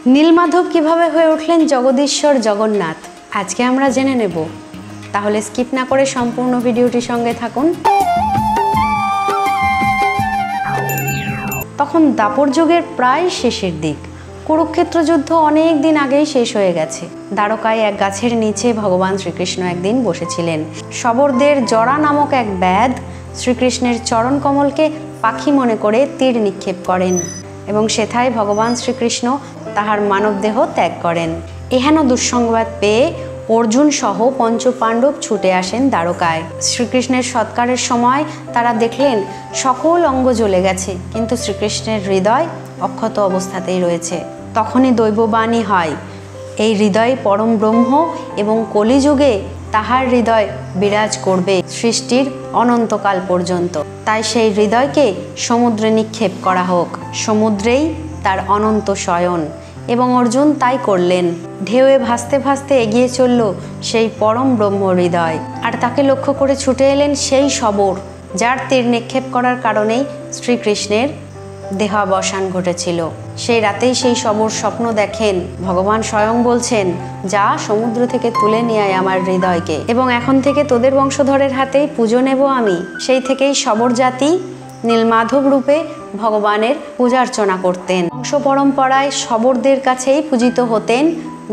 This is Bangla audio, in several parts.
নীলমাধব কিভাবে হয়ে উঠলেন জগদীশ্বর জগন্নাথ আজকে আমরা জেনে নেব। তাহলে স্কিপ না করে সম্পূর্ণ ভিডিওটির সঙ্গে থাকুন। তখন দাপর যুগের প্রায় শেষের দিক। কুরুক্ষেত্র যুদ্ধ অনেক দিন আগেই শেষ হয়ে গেছে। দ্বারকায় এক গাছের নিচে ভগবান শ্রীকৃষ্ণ একদিন বসেছিলেন। শবরদের জরা নামক এক ব্যাধ শ্রীকৃষ্ণের চরণ কমলকে পাখি মনে করে তীর নিক্ষেপ করেন এবং সেথায় ভগবান শ্রীকৃষ্ণ তাহার মানবদেহ ত্যাগ করেন। এহেন দুঃসংবাদ পেয়ে অর্জুন সহ পঞ্চপাণ্ডব ছুটে আসেন দ্বারকায়। শ্রীকৃষ্ণের সৎকারের সময় তারা দেখলেন সকল অঙ্গ জ্বলে গেছে, কিন্তু শ্রীকৃষ্ণের হৃদয় অক্ষত অবস্থাতেই রয়েছে। তখনই দৈববাণী হয়, এই হৃদয় পরম ব্রহ্ম এবং কলিযুগে তাহার হৃদয় বিরাজ করবে সৃষ্টির অনন্তকাল পর্যন্ত। তাই সেই হৃদয়কে সমুদ্রে নিক্ষেপ করা হোক, সমুদ্রেই তার অনন্ত শয়ন। এবং অর্জুন তাই করলেন। ঢেউয়ে ভাসতে ভাসতে এগিয়ে চলল সেই পরম ব্রহ্ম হৃদয়। আর তাকে লক্ষ্য করে ছুটে এলেন সেই শবর, যার তীর নিক্ষেপ করার কারণেই শ্রীকৃষ্ণের দেহাবসান ঘটেছিল। সেই রাতেই সেই শবর স্বপ্ন দেখেন, ভগবান স্বয়ং বলছেন, যা সমুদ্র থেকে তুলে নিয়ে আয় আমার হৃদয়কে, এবং এখন থেকে তোদের বংশধরের হাতেই পুজো নেব আমি। সেই থেকেই শবর জাতি নীলমাধব রূপে ভগবানের পূজার্চনা করতেন। বংশ পরম্পরায় শবরদের কাছেই পূজিত হতেন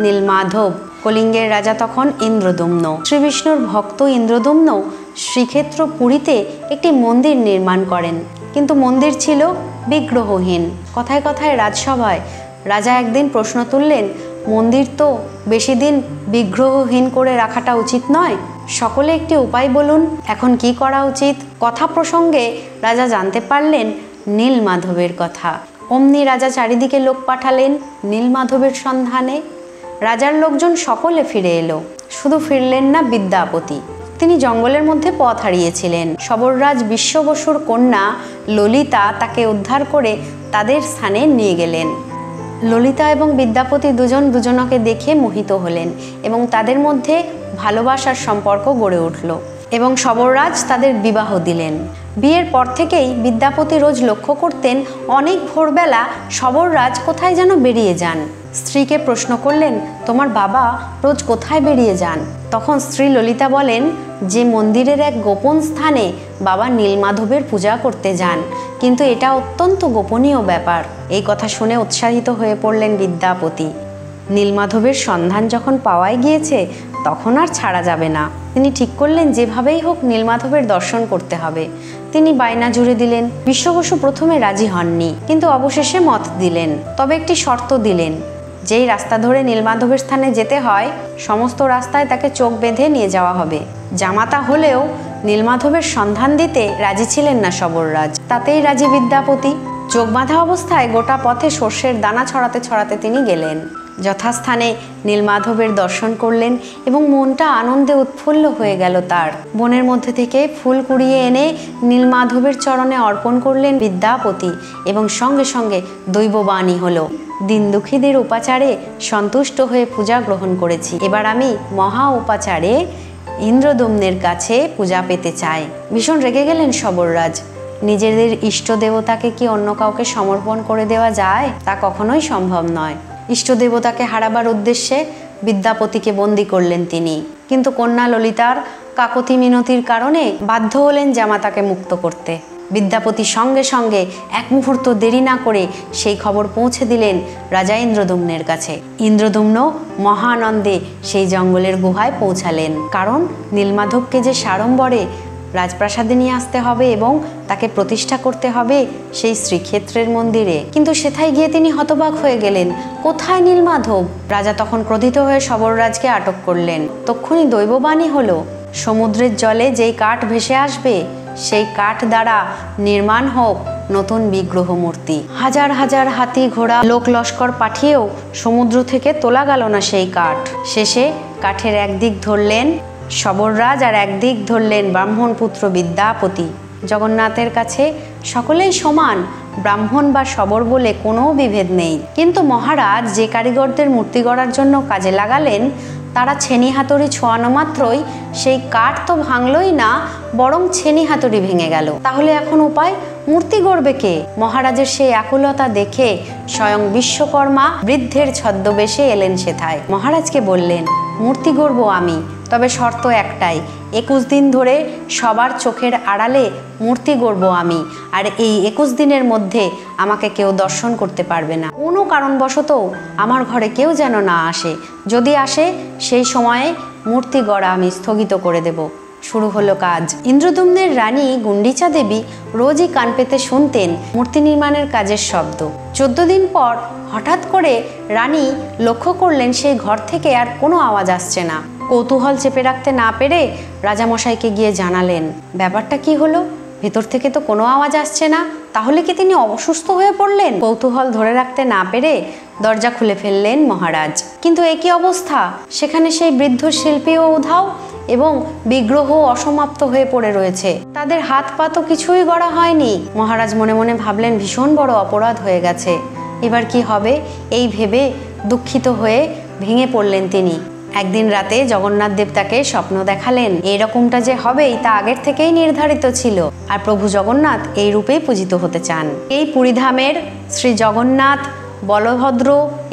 নীলমাধব। কলিঙ্গের রাজা তখন ইন্দ্রদুম্ন। শ্রীবিষ্ণুর ভক্ত ইন্দ্রদুম্ন শ্রীক্ষেত্র পুরীতে একটি মন্দির নির্মাণ করেন, কিন্তু মন্দির ছিল বিগ্রহহীন। কথায় কথায় রাজসভায় রাজা একদিন প্রশ্ন তুললেন, মন্দির তো বেশি দিন বিগ্রহহীন করে রাখাটা উচিত নয়, সকলে একটি উপায় বলুন, এখন কি করা উচিত? কথা প্রসঙ্গে রাজা জানতে পারলেন নীলমাধবের কথা। অমনি রাজা চারিদিকে লোক পাঠালেন নীলমাধবের সন্ধানে। রাজার লোকজন সকলে ফিরে এলো, শুধু ফিরলেন না বিদ্যাপতি। তিনি জঙ্গলের মধ্যে পথ হারিয়েছিলেন। শবররাজ বিশ্ব বসুর কন্যা ললিতা তাকে উদ্ধার করে তাদের স্থানে নিয়ে গেলেন। ললিতা এবং বিদ্যাপতি দুজন দুজনকে দেখে মোহিত হলেন এবং তাদের মধ্যে ভালোবাসার সম্পর্ক গড়ে উঠল এবং শবররাজ তাদের বিবাহ দিলেন। বিয়ের পর থেকেই বিদ্যাপতি রোজ লক্ষ্য করতেন অনেক ভোরবেলা শবররাজ কোথায় যেন বেরিয়ে যান। স্ত্রীকে প্রশ্ন করলেন, তোমার বাবা রোজ কোথায় বেরিয়ে যান? তখন স্ত্রী ললিতা বলেন যে মন্দিরের এক গোপন স্থানে বাবা নীলমাধবের পূজা করতে যান, কিন্তু এটা অত্যন্ত গোপনীয় ব্যাপার। এই কথা শুনে উৎসাহিত হয়ে পড়লেন বিদ্যাপতি। নীলমাধবের সন্ধান যখন পাওয়াই গিয়েছে তখন আর ছাড়া যাবে না। তিনি ঠিক করলেন যেভাবেই হোক নীলমাধবের দর্শন করতে হবে। তিনি বায়না জুড়ে দিলেন। বিশ্ব বসু প্রথমে রাজি হননি, কিন্তু অবশেষে মত দিলেন। তবে একটি শর্ত দিলেন, যেই রাস্তা ধরে নীলমাধবের স্থানে যেতে হয় সমস্ত রাস্তায় তাকে চোখ বেঁধে নিয়ে যাওয়া হবে। জামাতা হলেও নীলমাধবের সন্ধান দিতে রাজি ছিলেন না শবররাজ। তাতেই রাজি বিদ্যাপতি। চোখ বাঁধা অবস্থায় গোটা পথে সর্ষের দানা ছড়াতে ছড়াতে তিনি গেলেন। যথাস্থানে নীলমাধবের দর্শন করলেন এবং মনটা আনন্দে উৎফুল্ল হয়ে গেল তার। বনের মধ্যে থেকে ফুল কুড়িয়ে এনে নীলমাধবের চরণে অর্পণ করলেন বিদ্যাপতি এবং সঙ্গে সঙ্গে দৈববাণী হলো, দিন দুঃখীদের উপাচারে সন্তুষ্ট হয়ে পূজা গ্রহণ করেছি, এবার আমি মহা উপাচারে ইন্দ্রদুম্নের কাছে পূজা পেতে চাই। ভীষণ রেগে গেলেন শবররাজ। নিজেদের ইষ্ট দেবতাকে কি অন্য কাউকে সমর্পণ করে দেওয়া যায়? তা কখনোই সম্ভব নয়। ইষ্ট দেবতাকে হারাবার উদ্দেশ্যে বিদ্যাপতিকে বন্দী করলেন তিনি, কিন্তু কন্যা ললিতার কাকতি মিনতির কারণে বাধ্য হলেন জামাতাকে মুক্ত করতে। বিদ্যাপতি সঙ্গে সঙ্গে এক মুহূর্ত দেরি না করে সেই খবর পৌঁছে দিলেন রাজা ইন্দ্রদুম্নের কাছে। ইন্দ্রদুম্ন মহানন্দে সেই জঙ্গলের গুহায় পৌঁছালেন, কারণ নীলমাধবকে যে সাড়ম্বরে রাজপ্রাসাদে নিয়ে আসতে হবে এবং তাকে প্রতিষ্ঠা করতে হবে সেই শ্রীক্ষেত্রের মন্দিরে। কিন্তু সেথায় গিয়ে তিনি হতবাক হয়ে গেলেন, কোথায় নীলমাধব? রাজা তখন ক্রোধিত হয়ে শবররাজকে আটক করলেন। তক্ষুনি দৈববাণী হলো, সমুদ্রের জলে যেই কাঠ ভেসে আসবে সেই কাঠ দ্বারা নির্মাণ হোক নতুন বিগ্রহ মূর্তি। হাজার হাজার হাতি ঘোড়া লোক লস্কর পাঠিয়েও সমুদ্র থেকে তোলা গেল না সেই কাঠ। শেষে কাঠের একদিক ধরলেন শবররাজ আর একদিক ধরলেন ব্রাহ্মণ পুত্র বিদ্যাপতি। জগন্নাথের কাছে সকলেই সমান, ব্রাহ্মণ বা শবর বলে কোনো বিভেদ নেই। কিন্তু মহারাজ যে কারিগরদের মূর্তি গড়ার জন্য কাজে লাগালেন তারা ছেনি হাতুড়ি ছোঁয়ানো মাত্রই সেই কাঠ তো ভাঙলই না, বরং ছেনি হাতুড়ি ভেঙে গেল। তাহলে এখন উপায়? মূর্তি গড়বে কে? মহারাজের সেই আকুলতা দেখে স্বয়ং বিশ্বকর্মা বৃদ্ধের ছদ্মবেশে এলেন সেথায়। মহারাজকে বললেন, মূর্তি গড়ব আমি, তবে শর্ত একটাই, 21 দিন ধরে সবার চোখের আড়ালে মূর্তি গড়ব আমি, আর এই 21 দিনের মধ্যে আমাকে কেউ দর্শন করতে পারবে না। কোনো কারণবশত আমার ঘরে কেউ যেন না আসে, যদি আসে সেই সময়ে মূর্তি গড়া আমি স্থগিত করে দেব। শুরু হলো কাজ। ইন্দ্রদুম্নের রানী গুন্ডিচা দেবী রোজই কান পেতে শুনতেন মূর্তি নির্মাণের কাজের শব্দ। 14 দিন পর হঠাৎ করে রানী লক্ষ্য করলেন সেই ঘর থেকে আর কোনো আওয়াজ আসছে না। কৌতূহল চেপে রাখতে না পেরে রাজামশাইকে গিয়ে জানালেন, ব্যাপারটা কি হলো? ভেতর থেকে তো কোনো আওয়াজ আসছে না, তাহলে কি তিনি অসুস্থ হয়ে পড়লেন? কৌতূহল ধরে রাখতে না পেরে দরজা খুলে ফেললেন মহারাজ। কিন্তু একই অবস্থা, সেখানে সেই বৃদ্ধ শিল্পীও উধাও এবং বিগ্রহ অসমাপ্ত হয়ে পড়ে রয়েছে। তাদের হাত পা তো কিছুই গড়া হয়নি। মহারাজ মনে মনে ভাবলেন, ভীষণ বড় অপরাধ হয়ে গেছে, এবার কি হবে? এই ভেবে দুঃখিত হয়ে ভেঙে পড়লেন তিনি। একদিন রাতে জগন্নাথ দেব তাকে স্বপ্ন দেখালেন। এরকমটা যে হবেই তা আগের থেকেই নির্ধারিত ছিল, আর প্রভু জগন্নাথ এই রূপেই পূজিত হতে চান। এই পুরীধামের শ্রী জগন্নাথ, বলভদ্র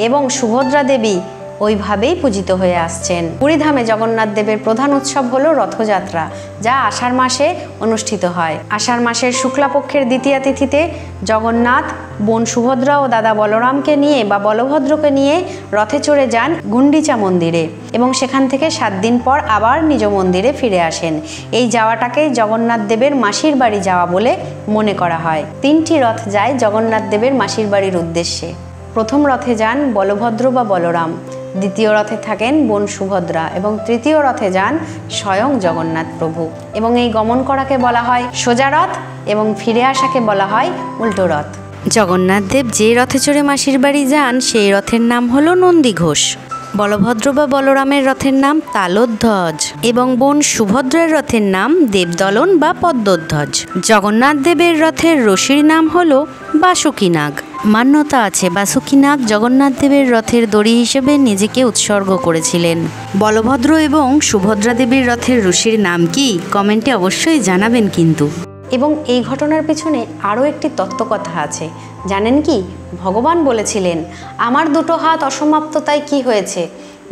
এবং সুভদ্রা দেবী ওইভাবেই পূজিত হয়ে আসছেন। পুরীধামে জগন্নাথ দেবের প্রধান উৎসব হলো রথযাত্রা, যা আষাঢ় মাসে অনুষ্ঠিত হয়। আষাঢ় মাসের শুক্লাপক্ষের দ্বিতীয়া তিথিতে জগন্নাথ বোন সুভদ্রা ও দাদা বলরামকে নিয়ে বা বলভদ্রকে নিয়ে রথে চড়ে যান গুন্ডিচা মন্দিরে এবং সেখান থেকে 7 দিন পর আবার নিজ মন্দিরে ফিরে আসেন। এই যাওয়াটাকেই জগন্নাথ দেবের মাসির বাড়ি যাওয়া বলে মনে করা হয়। 3টি রথ যায় জগন্নাথ দেবের মাসির বাড়ির উদ্দেশ্যে। প্রথম রথে যান বলভদ্র বা বলরাম, দ্বিতীয় রথে থাকেন বোন সুভদ্রা এবং তৃতীয় রথে যান স্বয়ং জগন্নাথ প্রভু। এবং এই গমন করাকে বলা হয় সোজা রথ এবং ফিরে আসাকে বলা হয় উল্টো রথ। জগন্নাথ দেব যে রথে চড়ে মাসির বাড়ি যান সেই রথের নাম হলো নন্দীঘোষ। বলভদ্র বা বলরামের রথের নাম তালধ্বজ এবং বোন সুভদ্রার রথের নাম দেবদলন বা পদ্মধ্বজ। জগন্নাথ দেবের রথের রশির নাম হলো বাসুকীনাগ। মান্যতা আছে বাসুকীনাগ জগন্নাথ দেবের রথের দড়ি হিসেবে নিজেকে উৎসর্গ করেছিলেন। বলভদ্র এবং সুভদ্রা দেবীর রথের রশির নাম কি? কমেন্টে অবশ্যই জানাবেন কিন্তু। এবং এই ঘটনার পিছনে আরও একটি তত্ত্বকথা আছে, জানেন কি? ভগবান বলেছিলেন, আমার 2টো হাত অসমাপ্ত, তাই কি হয়েছে?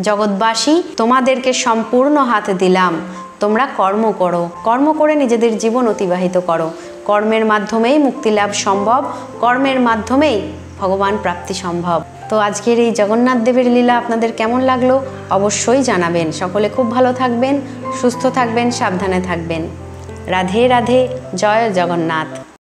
জগৎবাসী, তোমাদেরকে সম্পূর্ণ হাত দিলাম, তোমরা কর্ম করো, কর্ম করে নিজেদের জীবন অতিবাহিত করো। কর্মের মাধ্যমেই মুক্তিলাভ সম্ভব, কর্মের মাধ্যমেই ভগবান প্রাপ্তি সম্ভব। তো আজকের এই জগন্নাথ দেবের লীলা আপনাদের কেমন লাগলো অবশ্যই জানাবেন। সকলে খুব ভালো থাকবেন, সুস্থ থাকবেন, সাবধানে থাকবেন। রাধে রাধে, জয় জগন্নাথ।